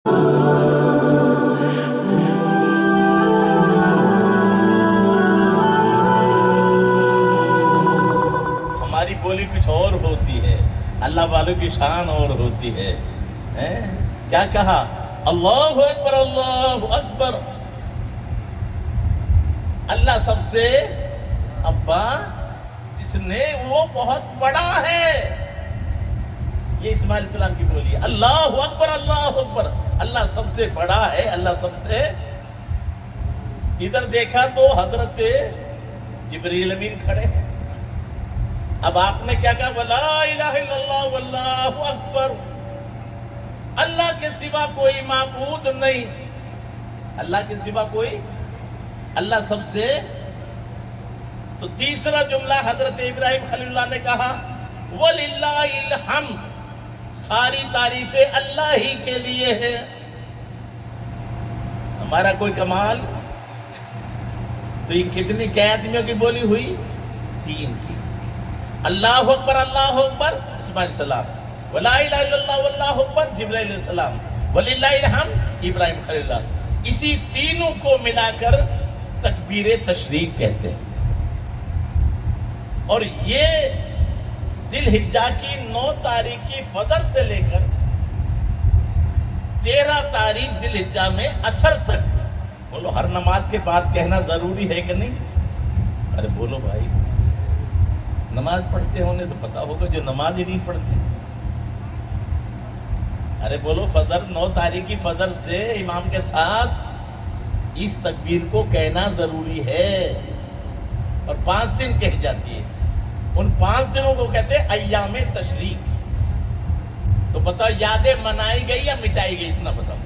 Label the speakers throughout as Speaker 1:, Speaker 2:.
Speaker 1: ہماری بولی کچھ اور ہوتی ہے، اللہ والوں کی شان اور ہوتی ہے۔ کیا کہا؟ اللہ اکبر اللہ اکبر، اللہ سب سے ابا جس نے وہ بہت بڑا ہے۔ یہ اسماعیل علیہ السلام کی بولی ہے، اللہ اکبر اللہ اکبر، اللہ سب سے بڑا ہے، اللہ سب سے۔ ادھر دیکھا تو حضرت جبریل امین کھڑے ہیں۔ اب آپ نے کیا کہا؟ وَلَا إِلَهَ إِلَّا اللَّهُ وَاللَّهُ أَكْبَرُ، اللہ کے سوا کوئی معبود نہیں، اللہ کے سوا کوئی، اللہ سب سے۔ تو تیسرا جملہ حضرت ابراہیم خلیل اللہ نے کہا وَلِلَّهِ الْحَمْدُ، ساری تعریفیں اللہ ہی کے لیے ہے، ہمارا کوئی کمال۔ تو یہ کتنی آدمیوں کی بولی ہوئی؟ 3 کی۔ اللہ اکبر اللہ اکبر اسماعیل علیہ السلام، ولا الہ الا اللہ واللہ اکبر جبرائیل علیہ السلام، وللہ الحمد ابراہیم خلیل اللہ۔ اسی تینوں کو ملا کر تکبیر تشریق کہتے ہیں۔ اور یہ ذی الحجہ کی 9 تاریخ کی فجر سے لے کر 13 تاریخ ذی الحجہ میں عصر تک، بولو ہر نماز کے بعد کہنا ضروری ہے کہ نہیں؟ ارے بولو بھائی، نماز پڑھتے ہونے تو پتا ہوگا، جو نماز ہی نہیں پڑھتے۔ ارے بولو، فجر 9 تاریخ کی فجر سے امام کے ساتھ اس تکبیر کو کہنا ضروری ہے، اور 5 دن کہی جاتی ہے۔ ان 5 دنوں کو کہتے ہیں ایام تشریق۔ تو بتاؤ یادیں منائی گئی یا مٹائی گئی؟ اتنا بتاؤ،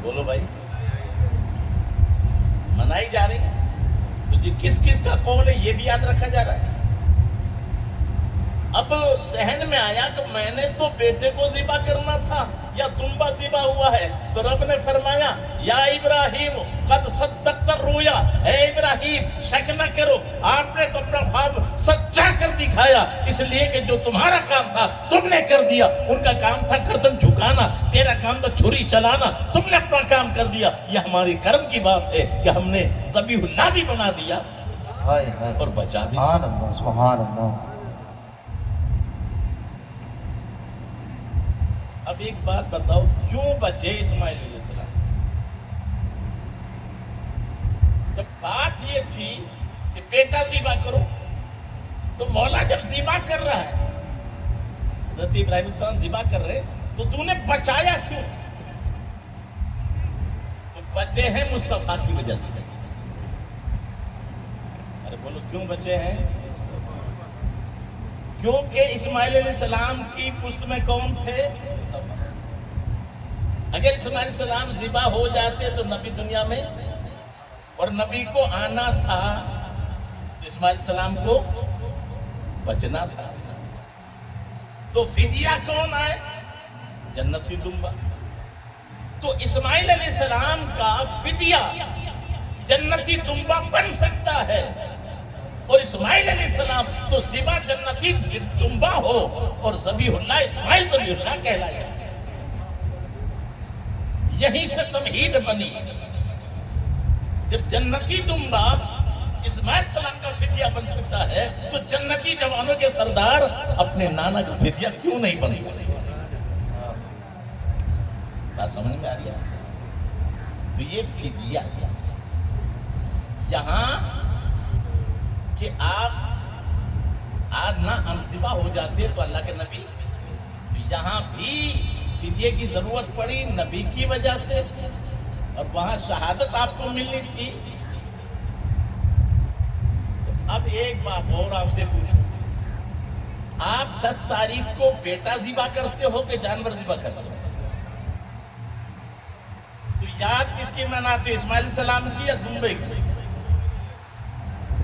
Speaker 1: بولو بھائی۔ منائی جا رہی ہے، تو جی کس کس کا قول ہے یہ بھی یاد رکھا جا رہا ہے۔ اب ذہن میں آیا کہ میں نے تو بیٹے کو ذبح کرنا تھا، یا دمبا ذبح ہوا ہے، تو رب نے فرمایا یا ابراہیم قد صدقت الرؤیا، اے ابراہیم شک نہ کرو، آپ نے تو اپنا خواب سچا کر دکھایا، اس لیے کہ جو تمہارا کام تھا تم نے کر دیا، ان کا کام تھا گردن جھکانا، تیرا کام تھا چھری چلانا، تم نے اپنا کام کر دیا۔ یہ ہماری کرم کی بات ہے کہ ہم نے ذبیح اللہ بھی بنا دیا اور بچا بھی۔
Speaker 2: سبحان اللہ سبحان اللہ۔
Speaker 1: اب ایک بات بتاؤ، کیوں بچے اسماعیل علیہ السلام؟ جب بات یہ تھی کہ بیٹا ذبح کرو، تو مولا جب ذبح کر رہا ہے، حضرت ابراہیم علیہ السلام ذبح کر رہے، تو نے بچایا کیوں؟ تو بچے ہیں مصطفیٰ کی وجہ سے۔ ارے بولو کیوں بچے ہیں؟ کیونکہ اسماعیل علیہ السلام کی پشت میں کون تھے؟ اگر اسماعیل علیہ السلام ذبح ہو جاتے تو نبی دنیا میں، اور نبی کو آنا تھا، تو اسماعیل علیہ السلام کو بچنا تھا۔ تو فدیہ کون آئے؟ جنتی دمبا۔ تو اسماعیل علیہ السلام کا فدیہ جنتی دمبا بن سکتا ہے، اور اسماعیل علیہ السلام تو ذبح جنتی دمبا ہو، اور ذبیح اللہ اسماعیل ذبیح اللہ کہلایا۔ یہیں سے تمہید بنی۔ جب جنتی دمبا اسماعیل السلام کا فدیہ بن سکتا ہے، تو جنتی جوانوں کے سردار اپنے نانا کا فدیہ کیوں نہیں بن سکتے؟ بات سمجھ میں آ رہی ہے؟ تو یہ فدیہ یہاں کہ آپ آج نہ ہم ذبح ہو جاتے تو اللہ کے نبی، تو یہاں بھی فدیے کی ضرورت پڑی نبی کی وجہ سے، اور وہاں شہادت آپ کو ملنی تھی۔ تو اب ایک بات اور آپ سے پوچھوں، آپ 10 تاریخ کو بیٹا ذبح کرتے ہو کہ جانور ذبح کرتے ہو؟ تو یاد کس کی مناتے ہو، اسماعیل علیہ السلام کی یا دمبے کی؟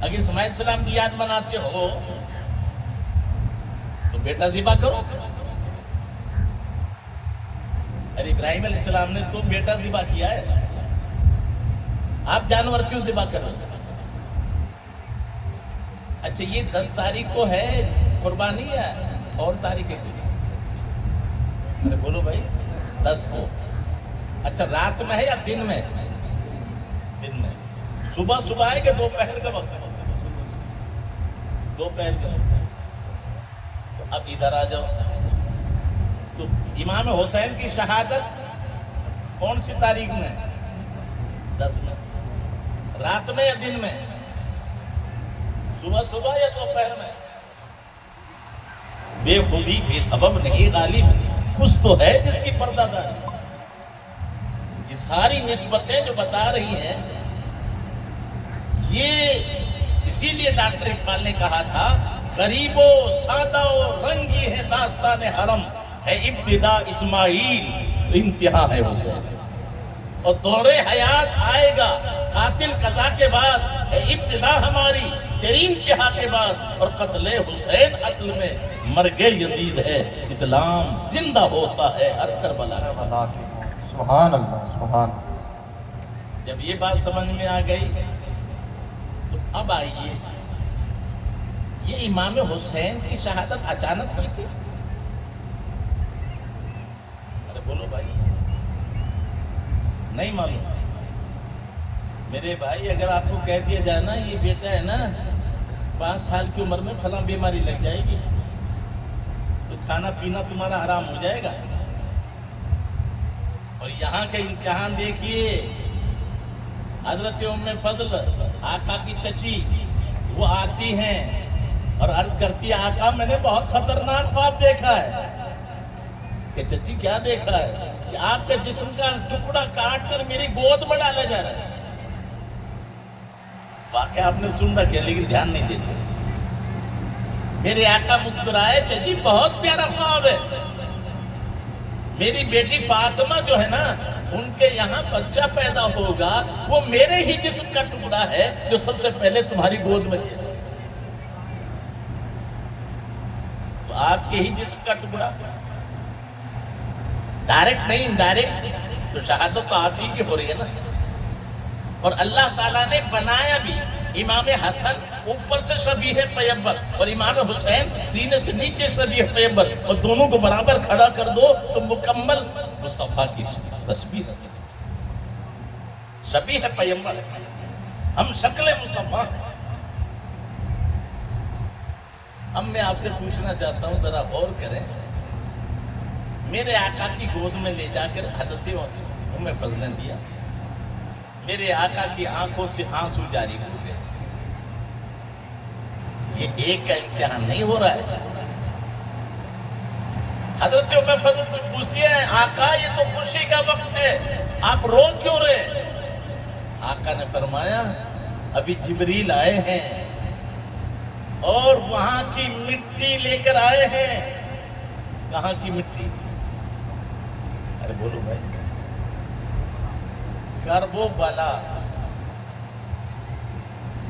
Speaker 1: اگر اسماعیل علیہ السلام کی یاد مناتے ہو تو بیٹا ذبح کرو۔ ارے ابراہیم علیہ السلام نے تو بیٹا ذبح کیا ہے، آپ جانور کیوں ذبح کر رہے؟ اچھا یہ 10 تاریخ کو ہے قربانی یا اور تاریخ ہے؟ ارے بولو بھائی، 10 کو اچھا رات میں ہے یا دن میں؟ دن میں. صبح صبح ہے کہ دوپہر کا وقت ہے؟ دوپہر کا وقت ہے. تو اب ادھر آ جاؤ. تو امام حسین کی شہادت کون سی تاریخ میں؟ 10 میں. رات میں یا دن میں؟ صبح صبح یا دوپہر میں؟ بے خودی بے سبب نہیں غالب، کچھ تو ہے جس کی پردہ داری. یہ ساری نسبتیں جو بتا رہی ہیں، یہ اسی لیے ڈاکٹر اقبال نے کہا تھا غریب و سادہ و رنگی ہے داستان حرم، ہے ابتدا اسماعیل تو انتہا ہے حسین. اور دور حیات آئے گا قاتل قضا کے بعد، ہے ابتدا ہماری تیری انتہا کے بعد. اور قتل حسین اصل میں مرگ یزید ہے، اسلام زندہ ہوتا ہے ہر کربلا کے.
Speaker 2: سبحان اللہ سبحان.
Speaker 1: جب یہ بات سمجھ میں آ گئی تو اب آئیے، یہ امام حسین کی شہادت اچانک ہوئی تھی؟ ارے بولو بھائی، نہیں معلوم؟ میرے بھائی اگر آپ کو کہہ دیا جائے نا یہ بیٹا ہے نا 5 سال کی عمر میں فلاں بیماری لگ جائے گی، تو کھانا پینا تمہارا حرام ہو جائے گا. اور یہاں کے امتحان دیکھیے، حضرت ام فضل آقا کی چچی وہ آتی ہیں اور عرض کرتی ہے آقا میں نے بہت خطرناک خواب دیکھا ہے. کہ چچی کیا دیکھا ہے؟ کہ آپ کے جسم کا ٹکڑا کاٹ کر میری گود میں ڈالا جا رہا ہے. واقعہ آپ نے سن رکھا ہے لیکن دھیان نہیں دیتے. میرے آقا مسکرائے، چچی بہت پیارا خواب ہے. میری بیٹی فاطمہ جو ہے نا ان کے یہاں بچہ پیدا ہوگا، وہ میرے ہی جسم کا ٹکڑا ہے جو سب سے پہلے تمہاری گود میں ہے. تو آپ کے ہی جسم کا ٹکڑا، ڈائریکٹ نہیں انڈائریکٹ، تو شہادت تو آپ ہی کی ہو رہی ہے نا. اور اللہ تعالیٰ نے بنایا بھی امام حسن اوپر سے شبیہ پیغمبر اور امام حسین سینے سے نیچے شبیہ پیغمبر، اور دونوں کو برابر کھڑا کر دو تو مکمل مصطفیٰ کی تشبیہ ہے. شبیہ پیغمبر ہم شکل مصطفیٰ ہیں. اب میں آپ سے پوچھنا چاہتا ہوں ذرا غور کریں. میرے آقا کی گود میں لے جا کر حضرت ام فضل نے دیا، میرے آقا کی آنکھوں سے آنسو جاری ہو گئے. یہ ایک کا امتحان نہیں ہو رہا ہے. حضرت ام فضل پوچھتی ہے آقا یہ تو خوشی کا وقت ہے، آپ رو کیوں رہے؟ آقا نے فرمایا ابھی جبریل آئے ہیں اور وہاں کی مٹی لے کر آئے ہیں. کہاں کی مٹی؟ ارے بولو بھائی. کرب و بلا.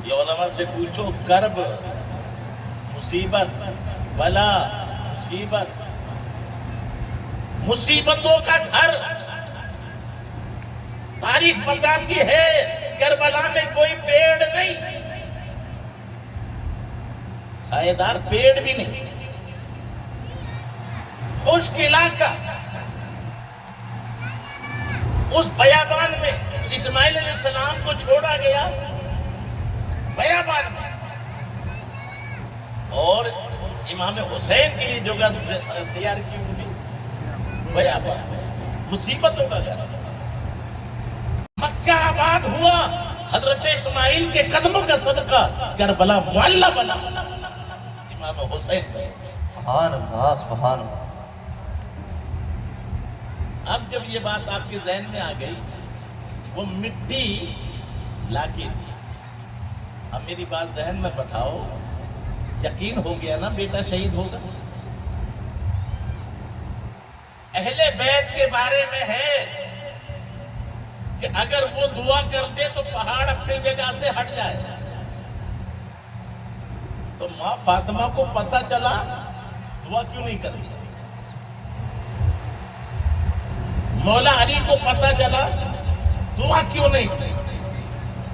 Speaker 1: یہ علماء سے پوچھو، کرب مصیبت، بلا مصیبت، مصیبتوں کا گھر. تاریخ بتاتی ہے کربلا میں کوئی پیڑ نہیں، سایہ دار پیڑ بھی نہیں، خشک علاقہ. اس بیابان میں اسماعیل علیہ السلام کو چھوڑا گیا بیابان میں، اور امام حسین کے لیے جگہ تیار کی ہوئی بیابان میں. مصیبتوں کا گھر. مکہ آباد ہوا حضرت اسماعیل کے قدموں کا صدقہ، کربلا معلّہ بنا امام حسین میں.
Speaker 2: سبحان اللہ سبحان اللہ.
Speaker 1: اب جب یہ بات آپ کے ذہن میں آ گئی، وہ مٹی لا کے دی. اب میری بات ذہن میں بٹھاؤ، یقین ہو گیا نا بیٹا شہید ہوگا. اہل بیت کے بارے میں ہے کہ اگر وہ دعا کرتے تو پہاڑ اپنی جگہ سے ہٹ جائے. تو ماں فاطمہ کو پتہ چلا، دعا کیوں نہیں کرتی؟ مولا علی کو پتہ چلا، دعا کیوں نہیں کرتی؟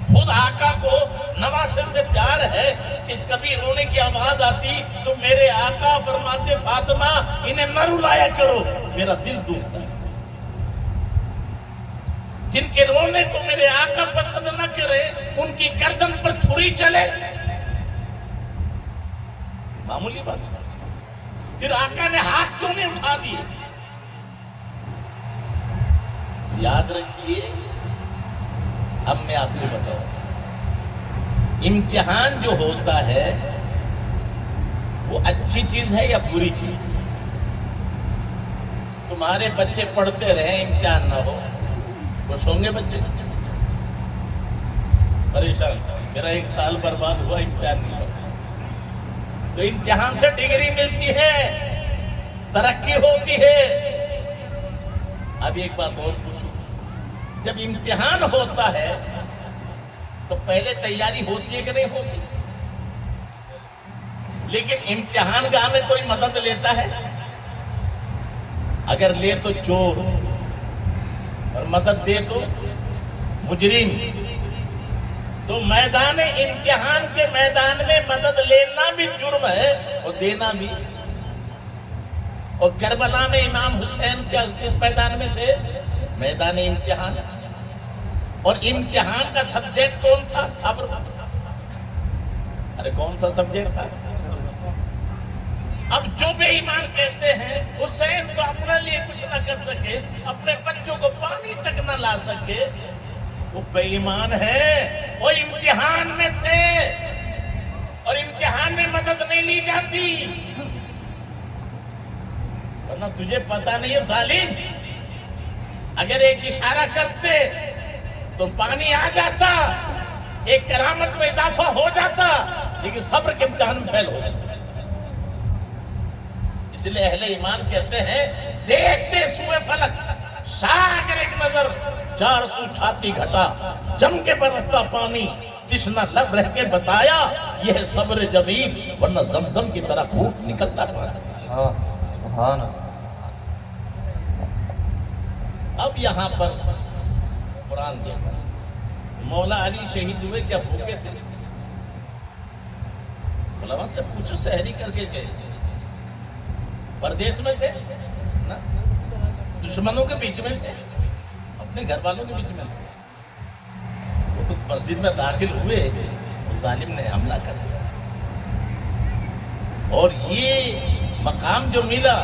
Speaker 1: خود آقا کو نواسے سے پیار ہے کہ کبھی رونے کی آواز آتی تو میرے آقا فرماتے فاطمہ انہیں نہ رلایا کرو، میرا دل دکھتا ہے. جن کے رونے کو میرے آقا پسند نہ کرے ان کی گردن پر چھری چلے، معمولی بات ہے۔ پھر آقا نے ہاتھ کیوں نہیں اٹھا دیے؟ یاد رکھیے، اب میں آپ کو بتاؤں، امتحان جو ہوتا ہے وہ اچھی چیز ہے یا بری چیز؟ تمہارے بچے پڑھتے رہے، امتحان نہ ہو، خوش ہوں گے بچے؟ پریشان، میرا 1 سال برباد ہوا، امتحان نہیں ہوا۔ تو امتحان سے ڈگری ملتی ہے، ترقی ہوتی ہے۔ اب ایک بات اور پوچھو، جب امتحان ہوتا ہے تو پہلے تیاری ہوتی ہے کہ نہیں ہوتی؟ لیکن امتحان گاہ میں کوئی مدد لیتا ہے؟ اگر لے تو چور، اور مدد دے تو مجرم۔ تو میدان امتحان کے میدان میں مدد لینا بھی جرم ہے اور دینا بھی۔ اور کربلا میں امام حسین کس میدان میں تھے؟ میدان امتحان۔ اور امتحان کا سبجیکٹ کون تھا؟ صبر۔ ارے کون سا سبجیکٹ تھا؟ اب جو بے ایمان کہتے ہیں حسین تو اپنے لیے کچھ نہ کر سکے، اپنے بچوں کو پانی تک نہ لا سکے، وہ بے ایمان ہے۔ وہ امتحان میں تھے اور امتحان میں مدد نہیں لی جاتی، ورنہ تجھے پتا نہیں ہے ظالم، اگر ایک اشارہ کرتے تو پانی آ جاتا، ایک کرامت میں اضافہ ہو جاتا، لیکن صبر کے امتحان میں فیل ہو جاتا۔ اس لیے اہل ایمان کہتے ہیں، دیکھتے سوئے فلک شاہ اگر ایک نظر، 400 چھاتی گھٹا جم کے برستا پانی، تشنا لب رہ کے بتایا یہ ہے صبر جمیل، ورنہ زمزم کی طرح پھوٹ نکلتا پانی۔
Speaker 2: سبحان اللہ۔
Speaker 1: اب یہاں پر قرآن دیکھا، مولا علی شہید ہوئے کیا بھوکے تھے؟ علماء سے پوچھو، سحری کر کے گئے، پردیس میں تھے نا، دشمنوں کے بیچ میں تھے، اپنے گھر والوں کے بیچ میں تھے۔ وہ تو مسجد میں داخل ہوئے، ظالم نے حملہ کر دیا، اور یہ مقام جو ملا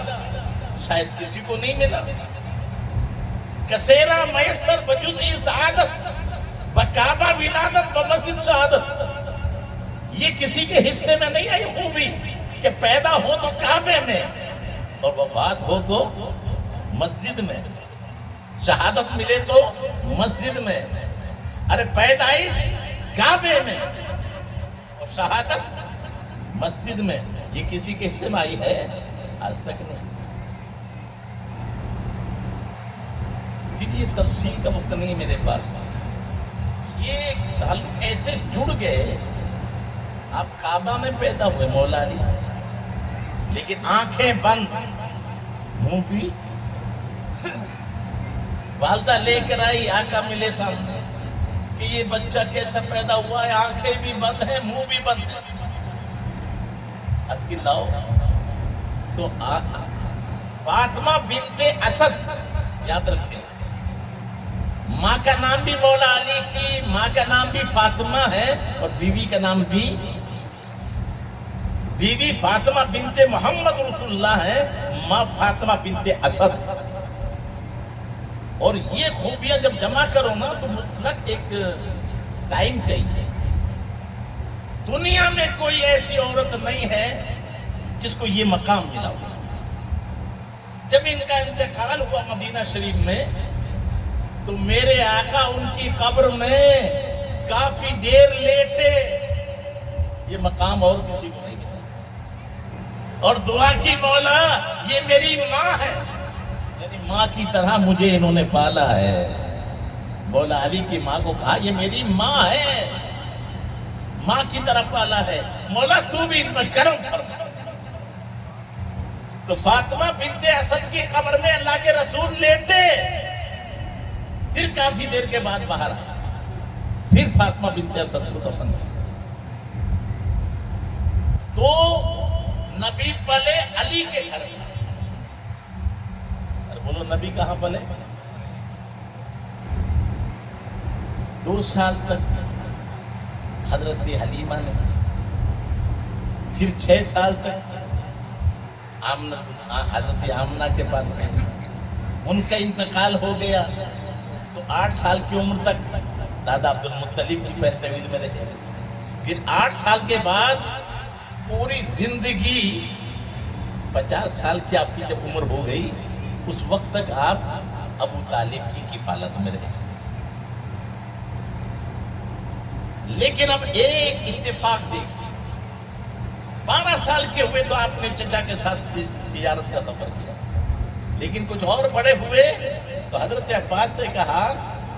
Speaker 1: شاید کسی کو نہیں ملا۔ کسیرا میسر بجزئی سعادت، بکعبہ ولادت بمسجد شہادت، یہ کسی کے حصے میں نہیں آئی خوبی کہ پیدا ہو تو کعبے میں اور وفات ہو تو مسجد میں، شہادت ملے تو مسجد میں۔ ارے پیدائش کعبے میں اور شہادت مسجد میں، یہ کسی کے حصے میں آئی ہے؟ آج تک نہیں۔ پھر یہ تفصیل کا وقت نہیں میرے پاس، یہ تعلق ایسے جڑ گئے، آپ کعبہ میں پیدا ہوئے مولا علی، لیکن آنکھیں بند، منہ بھی، والدہ لے کر آئی، آقا ملے سامنے کہ یہ بچہ کیسا پیدا ہوا ہے، آنکھیں بھی بند ہیں، منہ بھی بند ہے۔ کی لاؤ تو فاطمہ بنت اسد، یاد رکھیں، ماں کا نام بھی مولا علی کی ماں کا نام بھی فاطمہ ہے، اور بیوی کا نام بھی، بیوی فاطمہ بنت محمد رسول اللہ ہے، ماں فاطمہ بنت اسد۔ اور یہ خوبیاں جب جمع کرو نا تو مطلق ایک ٹائم چاہیے۔ دنیا میں کوئی ایسی عورت نہیں ہے جس کو یہ مقام ملا ہوا۔ جب ان کا انتقال ہوا مدینہ شریف میں تو میرے آقا ان کی قبر میں کافی دیر لیٹے، یہ مقام اور کسی کو نہیں ملا، اور دعا کی مولا یہ میری ماں ہے، یعنی ماں کی طرح مجھے انہوں نے پالا ہے۔ مولا علی کی ماں کو کہا یہ میری ماں ہے، ماں کی طرح پالا ہے، مولا تو بھی ان پر کرم فرما۔ تو فاطمہ بنت اسد کی قبر میں اللہ کے رسول لیٹے، پھر کافی دیر کے بعد باہر آیا، پھر فاطمہ بنت اسد کو دفن کیا۔ تو نبی پلے علی کے گھر میں، بولو نبی کہاں پلے؟ 2 سال تک حضرت حلیمہ نے، پھر 6 سال تک حضرت آمنہ کے پاس رہے، ان کا انتقال ہو گیا تو 8 سال کی عمر تک دادا عبد المطلب کی پیروی میں رہے، پھر 8 سال کے بعد پوری زندگی 50 سال کی آپ کی جب عمر ہو گئی اس وقت تک آپ ابو طالب کی کفالت میں رہے۔ لیکن اب ایک اتفاق دیکھیں، 12 سال کے ہوئے تو آپ نے چچا کے ساتھ تجارت کا سفر کیا، لیکن کچھ اور بڑے ہوئے تو حضرت عباس سے کہا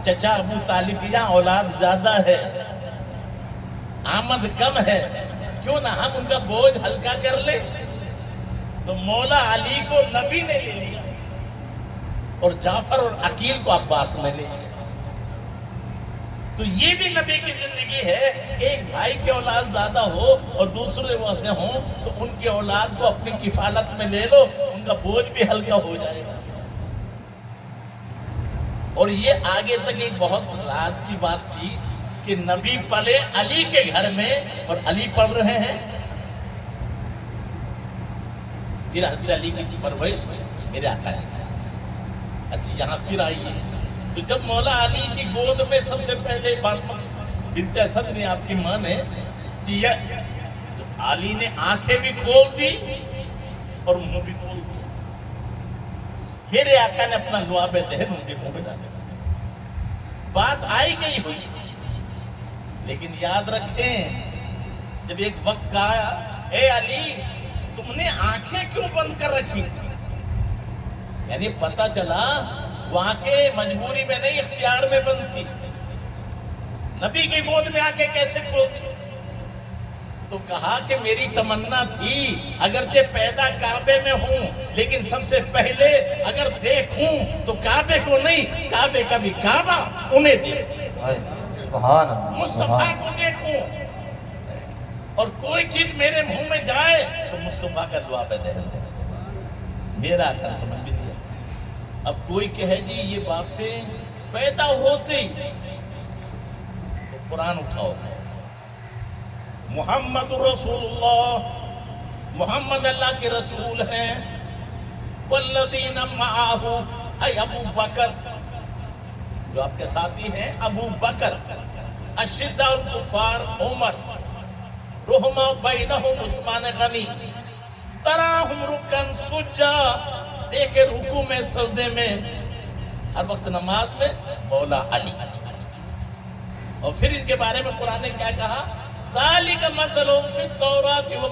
Speaker 1: چچا ابو طالب کی جہاں اولاد زیادہ ہے، آمد کم ہے، کیوں نہ ہم ان کا بوجھ ہلکا کر لیں؟ تو مولا علی کو نبی نے لے لیا اور جعفر اور عقیل کو عباس نے لے لیا۔ تو یہ بھی نبی کی زندگی ہے، ایک بھائی کی اولاد زیادہ ہو اور دوسرے ویسے ہوں تو ان کی اولاد کو اپنی کفالت میں لے لو، ان کا بوجھ بھی ہلکا ہو جائے گا۔ اور یہ آگے تک ایک بہت راز کی بات تھی کہ نبی پلے علی کے گھر میں اور علی پڑھ رہے ہیں، پھر حضرت علی کی پرورش میرے آقا نے۔ اچھا یہاں پھر آئیے، تو جب مولا علی کی گود میں سب سے پہلے فاطمہ بنت اسد نے، آپ کی ماں نے دیا، تو علی نے آنکھیں بھی کھول دی اور منہ بھی کھول دیا۔ میرے آقا نے اپنا لعاب دہن ان کے منہ میں ڈالا۔ بات آئی گئی ہوئی، لیکن یاد رکھیں جب ایک وقت کا آیا، اے علی تم نے آنکھیں کیوں بند کر رکھی تھی؟ یعنی پتہ چلا وہ آنکھیں مجبوری میں نہیں اختیار میں بند تھی، نبی کی گود میں آنکھیں کیسے کھول دی؟ تو کہا کہ میری تمنا تھی اگرچہ پیدا کعبے میں ہوں لیکن سب سے پہلے اگر دیکھوں تو کعبے کو نہیں، کعبے کا بھی کعبہ انہیں دیکھوں،
Speaker 2: سبحان اللہ،
Speaker 1: مصطفیٰ کو دیکھوں، اور کوئی چیز میرے منہ میں جائے تو مصطفیٰ کا لعاب دہن ہے۔ میرا آقا سمجھ بھی لیا۔ اب کوئی کہے جی یہ باتیں پیدا ہوتے ہی، تو قرآن اٹھاؤ، محمد رسول اللہ، محمد اللہ کے رسول ہیں، والذین معاہ، اے ابو بکر، جو آپ کے ساتھی ہیں ابو بکر، اشداء الکفار عمر، رحماء بینہم عثمان غنی، تراہم رکن سجا، دیکھے رکوع میں سجدے میں ہر وقت نماز میں مولا علی۔ اور پھر ان کے بارے میں قرآن نے کیا کہا؟ ذالک مثلہم فی التوراۃ و